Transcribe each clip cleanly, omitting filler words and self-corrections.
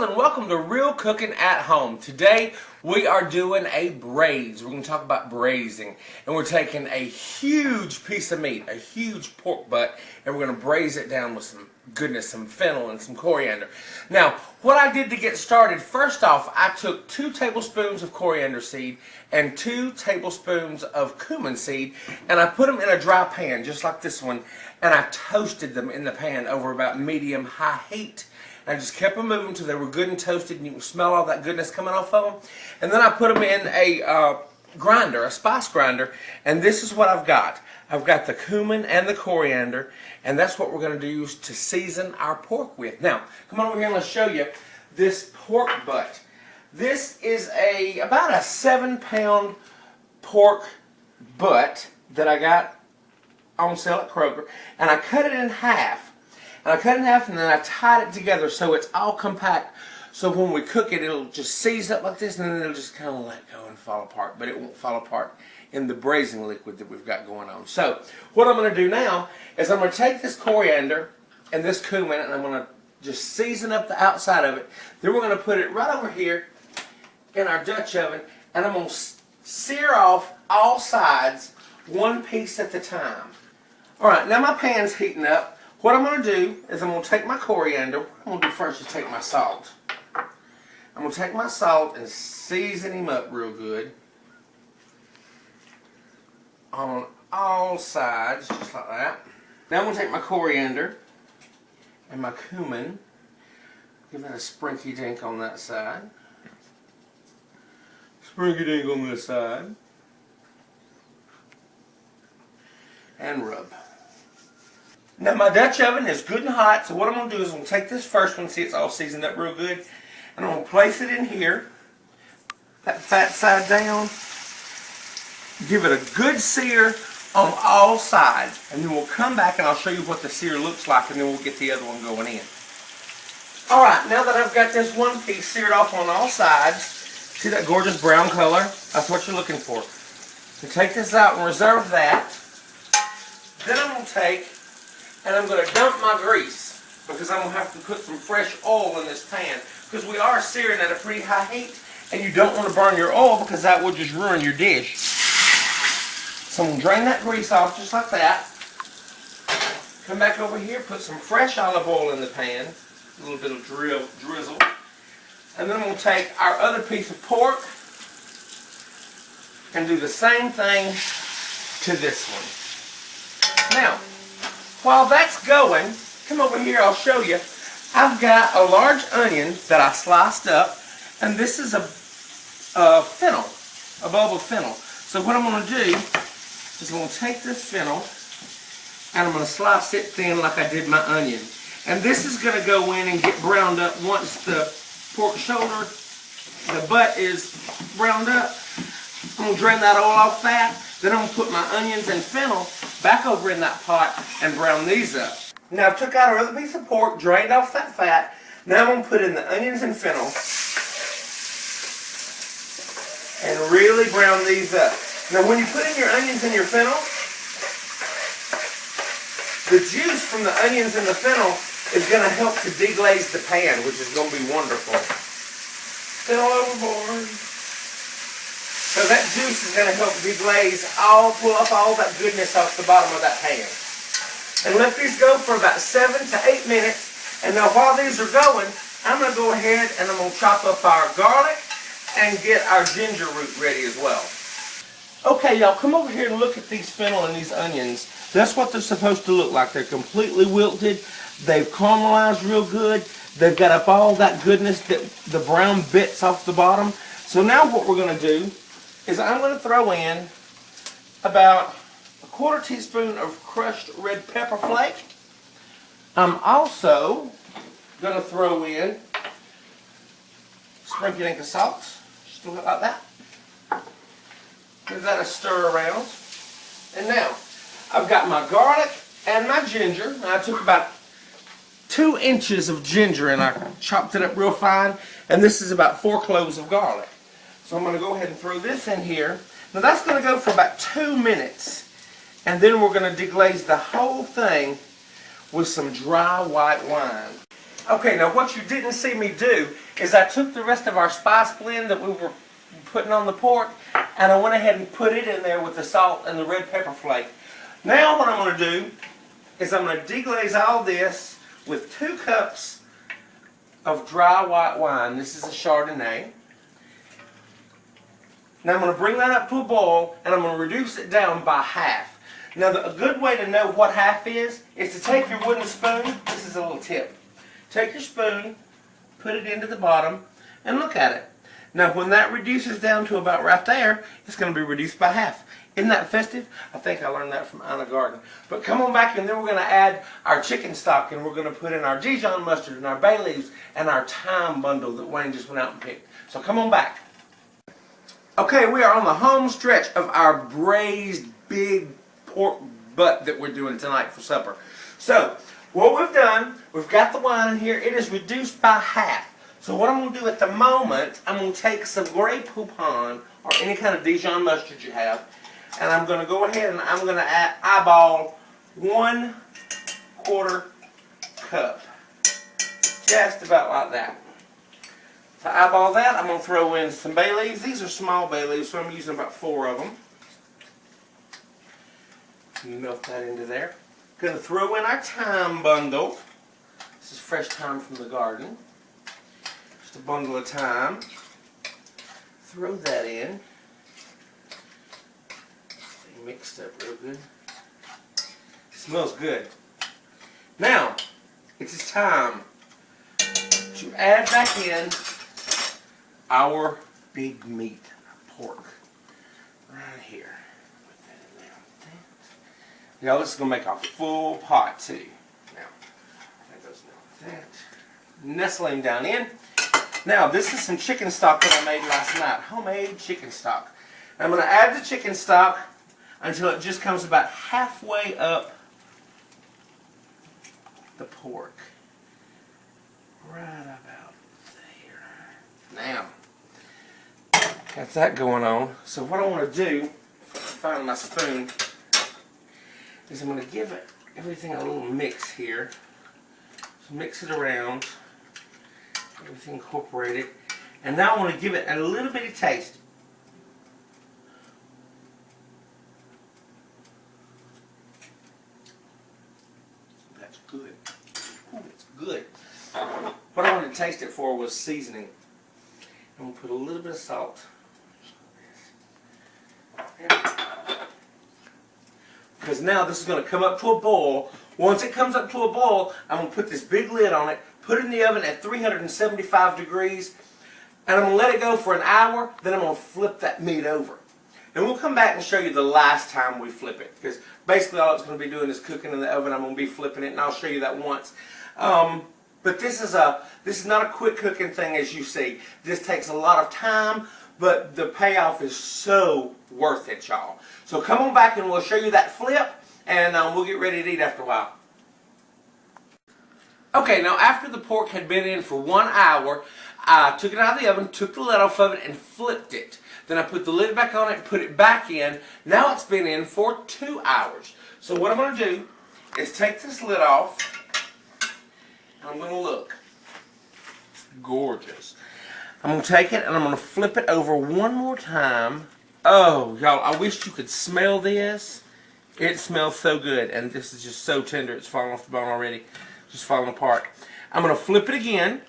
Carefull and welcome to Real Cooking at Home. Today we are doing a braise. We're going to talk about braising, and we're taking a huge piece of meat, a huge pork butt, and we're going to braise it down with some goodness, some fennel and some coriander. Now, what I did to get started, first off, I took 2 tablespoons of coriander seed and 2 tablespoons of cumin seed, and I put them in a dry pan, just like this one, and I toasted them in the pan over about medium-high heat. I just kept them moving until they were good and toasted, and you can smell all that goodness coming off of them. And then I put them in a grinder, a spice grinder, and this is what I've got. I've got the cumin and the coriander, and that's what we're going to use to season our pork with. Now, come on over here and let's show you this pork butt. This is about a 7-pound pork butt that I got on sale at Kroger, and I cut it in half. And I cut it in half, and then I tied it together so it's all compact. So when we cook it, it'll just seize up like this, and then it'll just kind of let go and fall apart. But it won't fall apart in the braising liquid that we've got going on. So what I'm going to do now is I'm going to take this coriander and this cumin, and I'm going to just season up the outside of it. Then we're going to put it right over here in our Dutch oven, and I'm going to sear off all sides, one piece at a time. All right, now my pan's heating up. What I'm going to do is I'm going to take my coriander. What I'm going to do first is take my salt. I'm going to take my salt and season him up real good on all sides, just like that. Now I'm going to take my coriander and my cumin. Give that a sprinky dink on that side. Sprinky dink on this side. And rub. Now my Dutch oven is good and hot, so what I'm going to do is I'm going to take this first one, see it's all seasoned up real good, and I'm going to place it in here, that fat side down, give it a good sear on all sides, and then we'll come back and I'll show you what the sear looks like, and then we'll get the other one going in. Alright, now that I've got this one piece seared off on all sides, see that gorgeous brown color? That's what you're looking for. So take this out and reserve that. Then I'm going to take and I'm going to dump my grease, because I'm going to have to put some fresh oil in this pan, because we are searing at a pretty high heat, and you don't want to burn your oil because that will just ruin your dish. So I'm going to drain that grease off just like that. Come back over here, put some fresh olive oil in the pan, a little bit of drizzle, and then I'm going to take our other piece of pork and do the same thing to this one. Now, while that's going, come over here, I'll show you. I've got a large onion that I sliced up, and this is a fennel, a bulb of fennel. So what I'm going to do is I'm going to take this fennel, and I'm going to slice it thin like I did my onion. And this is going to go in and get browned up once the pork shoulder, the butt is browned up. I'm going to drain that oil off that. Then I'm going to put my onions and fennel back over in that pot and brown these up. Now I've took out our other piece of pork, drained off that fat. Now I'm going to put in the onions and fennel and really brown these up. Now when you put in your onions and your fennel, the juice from the onions and the fennel is going to help to deglaze the pan, which is going to be wonderful. Fennel overboard. So that juice is going to help deglaze, pull up all that goodness off the bottom of that pan. And let these go for about 7 to 8 minutes. And now while these are going, I'm going to go ahead and I'm going to chop up our garlic and get our ginger root ready as well. Okay, y'all, come over here and look at these fennel and these onions. That's what they're supposed to look like. They're completely wilted. They've caramelized real good. They've got up all that goodness, the brown bits off the bottom. So now what we're going to do is I'm going to throw in about a 1/4 teaspoon of crushed red pepper flake. I'm also going to throw in sprinkling of salt, just a little like that. Give that a stir around. And now, I've got my garlic and my ginger. I took about 2 inches of ginger and I chopped it up real fine. And this is about 4 cloves of garlic. So I'm going to go ahead and throw this in here. Now that's going to go for about 2 minutes. And then we're going to deglaze the whole thing with some dry white wine. Okay, now what you didn't see me do is I took the rest of our spice blend that we were putting on the pork, and I went ahead and put it in there with the salt and the red pepper flake. Now what I'm going to do is I'm going to deglaze all this with 2 cups of dry white wine. This is a Chardonnay. Now I'm going to bring that up to a boil, and I'm going to reduce it down by half. Now a good way to know what half is to take your wooden spoon. This is a little tip. Take your spoon, put it into the bottom, and look at it. Now when that reduces down to about right there, it's going to be reduced by half. Isn't that festive? I think I learned that from Anna Garden. But come on back, and then we're going to add our chicken stock, and we're going to put in our Dijon mustard and our bay leaves and our thyme bundle that Wayne just went out and picked. So come on back. Okay, we are on the home stretch of our braised big pork butt that we're doing tonight for supper. So what we've done, we've got the wine in here. It is reduced by half. So what I'm going to do at the moment, I'm going to take some Grey Poupon or any kind of Dijon mustard you have, and I'm going to go ahead and I'm going to eyeball 1/4 cup. Just about like that. To eyeball that, I'm going to throw in some bay leaves. These are small bay leaves, so I'm using about 4 of them. Melt that into there. Going to throw in our thyme bundle. This is fresh thyme from the garden. Just a bundle of thyme. Throw that in. Mixed up real good. Smells good. Now, it's time to add back in our big meat, pork, right here. Put that in there. Now this is going to make a full pot too. Now, that goes down like that. Nestle him down in. Now, this is some chicken stock that I made last night. Homemade chicken stock. I'm going to add the chicken stock until it just comes about halfway up the pork. Right about there. Now, got that going on. So what I want to do, if I find my spoon, is I'm going to give it everything a little mix here. So mix it around. Everything incorporated. And now I want to give it a little bitty taste. That's good. Ooh, it's good. What I wanted to taste it for was seasoning. I'm going to put a little bit of salt. Because now this is going to come up to a boil. Once it comes up to a boil, I'm going to put this big lid on it, put it in the oven at 375 degrees, and I'm going to let it go for an hour. Then I'm going to flip that meat over. And we'll come back and show you the last time we flip it. Because basically all it's going to be doing is cooking in the oven. I'm going to be flipping it, and I'll show you that once. But this is not a quick cooking thing, as you see. This takes a lot of time, but the payoff is so worth it, y'all. So come on back and we'll show you that flip, and we'll get ready to eat after a while. Okay, now after the pork had been in for 1 hour, I took it out of the oven, took the lid off of it, and flipped it. Then I put the lid back on it and put it back in. Now it's been in for 2 hours. So what I'm going to do is take this lid off. I'm going to look. It's gorgeous. I'm going to take it and I'm going to flip it over one more time. Oh, y'all, I wish you could smell this. It smells so good, and this is just so tender. It's falling off the bone already. Just falling apart. I'm going to flip it again.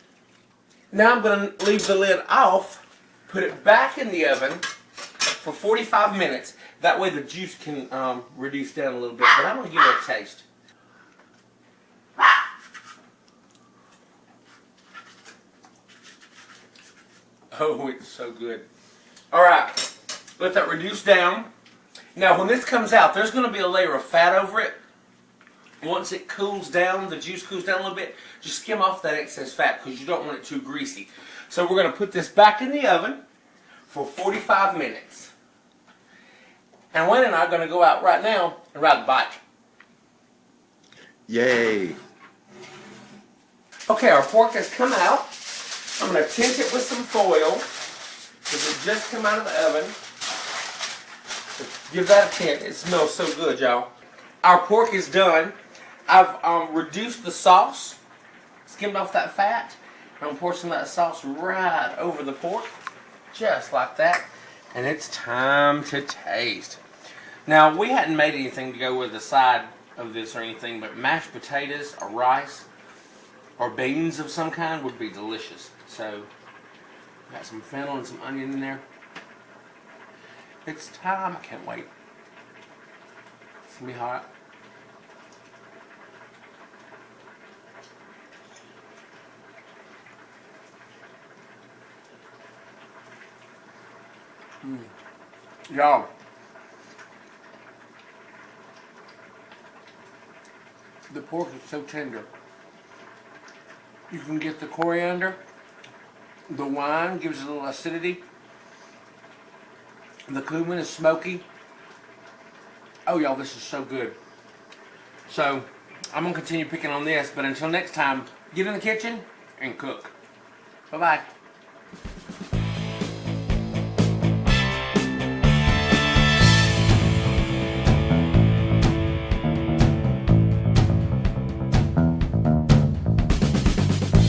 Now I'm going to leave the lid off, put it back in the oven for 45 minutes. That way the juice can reduce down a little bit, but I'm going to give it a taste. Oh, it's so good. Alright, let that reduce down. Now when this comes out, there's going to be a layer of fat over it. Once it cools down, the juice cools down a little bit, just skim off that excess fat because you don't want it too greasy. So we're going to put this back in the oven for 45 minutes. And Wayne and I are going to go out right now and ride the bike. Yay! Okay, our pork has come out. I'm going to tint it with some foil because it just come out of the oven. So give that a tint. It smells so good, y'all. Our pork is done. I've reduced the sauce skimmed off that fat. I'm going to pour some of that sauce right over the pork, just like that. And it's time to taste. Now, we hadn't made anything to go with the side of this or anything, but mashed potatoes or rice or beans of some kind would be delicious. So, got some fennel and some onion in there. It's time. I can't wait. It's going to be hot. Y'all, the pork is so tender. You can get the coriander, the wine gives it a little acidity, the cumin is smoky. Oh y'all, this is so good. So, I'm going to continue picking on this, but until next time, get in the kitchen and cook. Bye-bye.